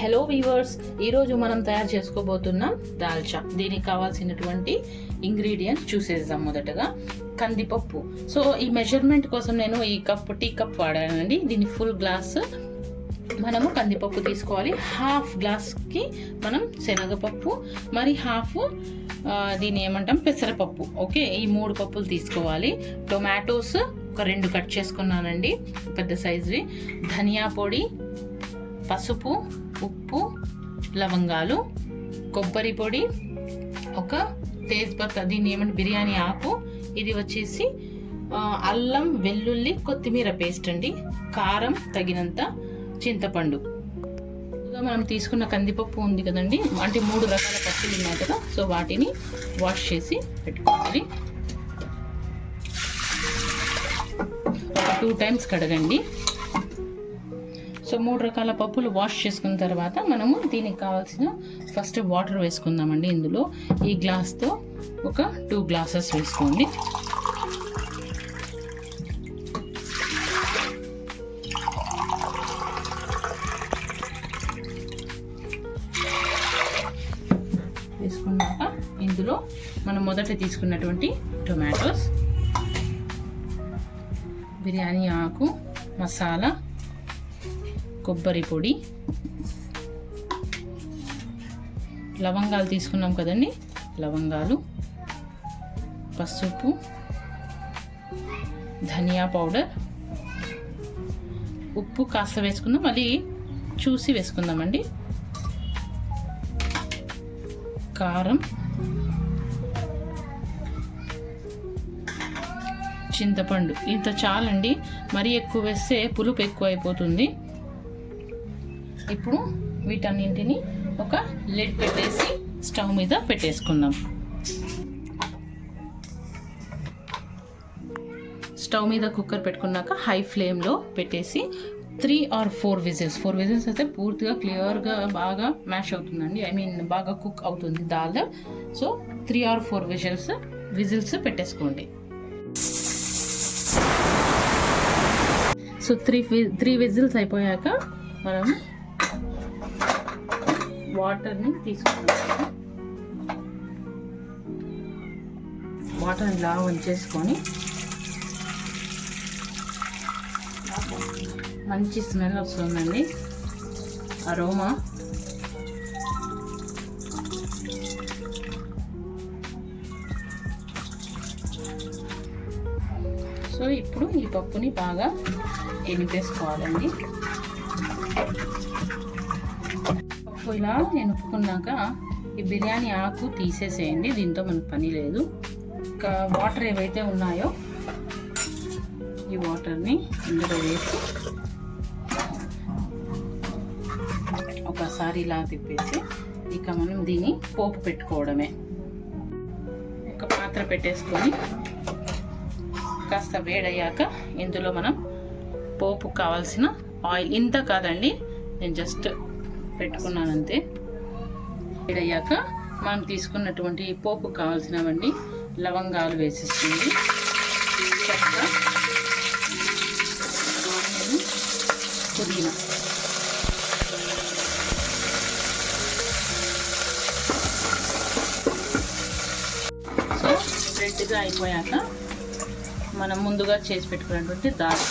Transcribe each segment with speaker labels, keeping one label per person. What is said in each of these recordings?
Speaker 1: Hello weavers, ఈరోజు మనం తయారు చేసుకోబోతున్నాం దాల్చా. దీనికి కావాల్సినటువంటి ఇంగ్రీడియంట్స్ చూసేద్దాం. మొదటగా కందిపప్పు. సో ఈ మెజర్మెంట్ కోసం నేను ఈ టీ కప్ వాడానండి. దీన్ని ఫుల్ గ్లాస్ మనము కందిపప్పు తీసుకోవాలి. హాఫ్ గ్లాస్కి మనం శనగపప్పు, మరి హాఫ్ దీన్ని ఏమంటాం పెసరపప్పు. ఓకే, ఈ 3 పప్పులు తీసుకోవాలి. టొమాటోస్ ఒక 2 కట్ చేసుకున్నానండి, పెద్ద సైజువి. ధనియా పొడి, పసుపు, ఉప్పు, లవంగాలు, కొబ్బరి పొడి, ఒక తేజ్పత్తా, దీన్ని ఏమంటే బిర్యానీ ఆకు, ఇది వచ్చేసి అల్లం, వెల్లుల్లి, కొత్తిమీర పేస్ట్ అండి, కారం తగినంత, చింతపండు. మనం తీసుకున్న కందిపప్పు ఉంది కదండి, అంటే 3 రకాల పప్పులు ఉన్నాయి కదా, సో వాటిని వాష్ చేసి పెట్టుకోవాలి. ఒక 2 టైమ్స్ కడగండి. సో 3 రకాల పప్పులు వాష్ చేసుకున్న తర్వాత మనము దీనికి కావాల్సిన ఫస్ట్ వాటర్ వేసుకుందామండి. ఇందులో ఈ గ్లాస్తో ఒక 2 గ్లాసెస్ వేసుకోండి. వేసుకున్నాక ఇందులో మనం మొదట తీసుకున్నటువంటి టొమాటోస్, బిర్యానీ ఆకు, మసాలా, కొబ్బరి పొడి, లవంగాలు తీసుకున్నాం కదండి, లవంగాలు, పసుపు, ధనియా పౌడర్, ఉప్పు కాస్త వేసుకుందాం, మళ్ళీ చూసి వేసుకుందామండి, కారం, చింతపండు. ఇంత చాలండి, మరీ ఎక్కువ వేస్తే పులుపు ఎక్కువ అయిపోతుంది. ఇప్పుడు వీటన్నింటిని ఒక లిడ్ పెట్టేసి స్టవ్ మీద పెట్టేసుకుందాం. స్టవ్ మీద కుక్కర్ పెట్టుకున్నాక హై ఫ్లేమ్లో పెట్టేసి 3 or 4 విజిల్స్. 4 విజిల్స్ అయితే పూర్తిగా క్లియర్గా బాగా మ్యాష్ అవుతుందండి, బాగా కుక్ అవుతుంది దాల్. సో 3 or 4 విజిల్స్ పెట్టేసుకోండి. సో 3 విజిల్స్ అయిపోయాక మనం వాటర్ని తీసుకుంటాము. వాటర్ ఇలా వంచేసుకొని, మంచి స్మెల్ వస్తుందండి, అరోమా. సో ఇప్పుడు ఈ పప్పుని బాగా ఎనిపేసుకోవాలండి. పప్పు ఇలా ఎనుపుకున్నాక ఈ బిర్యానీ ఆకు తీసేసేయండి, దీంతో మనకు పని లేదు. ఇంకా వాటర్ ఏవైతే ఉన్నాయో ఈ వాటర్ని ఇందులో వేసి ఒకసారి ఇలా తిప్పేసి ఇక మనం దీన్ని పోపు పెట్టుకోవడమే. ఒక పాత్ర పెట్టేసుకొని కాస్త వేడయ్యాక ఇందులో మనం పోపు కావాల్సిన ఆయిల్, ఇంత కాదండి, నేను జస్ట్ పెట్టుకున్నాను అంతే. వేడయ్యాక మనం తీసుకున్నటువంటి పోపు కావాల్సినవండి లవంగాలు వేసేస్తుంది, చెక్క, పుదీనా. సో రెడ్గా అయిపోయాక మనం ముందుగా చేసి పెట్టుకున్నటువంటి దాల్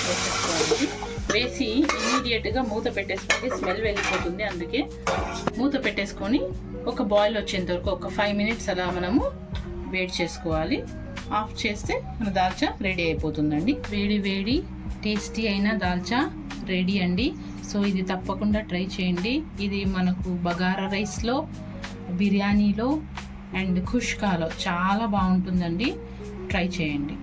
Speaker 1: వేసేసుకోవాలి. వేసి ఇమీడియట్గా మూత పెట్టేసుకోండి, స్మెల్ వెళ్ళిపోతుంది. అందుకే మూత పెట్టేసుకొని ఒక బాయిల్ వచ్చేంత వరకు ఒక 5 minutes అలా మనము వేడి చేసుకోవాలి. ఆఫ్ చేస్తే మన దాల్చా రెడీ అయిపోతుందండి. వేడి వేడి టేస్టీ అయిన దాల్చా రెడీ అండి. సో ఇది తప్పకుండా ట్రై చేయండి. ఇది మనకు బగారా రైస్లో, బిర్యానీలో అండ్ ఖుష్కాలో చాలా బాగుంటుందండి. ట్రై చేయండి.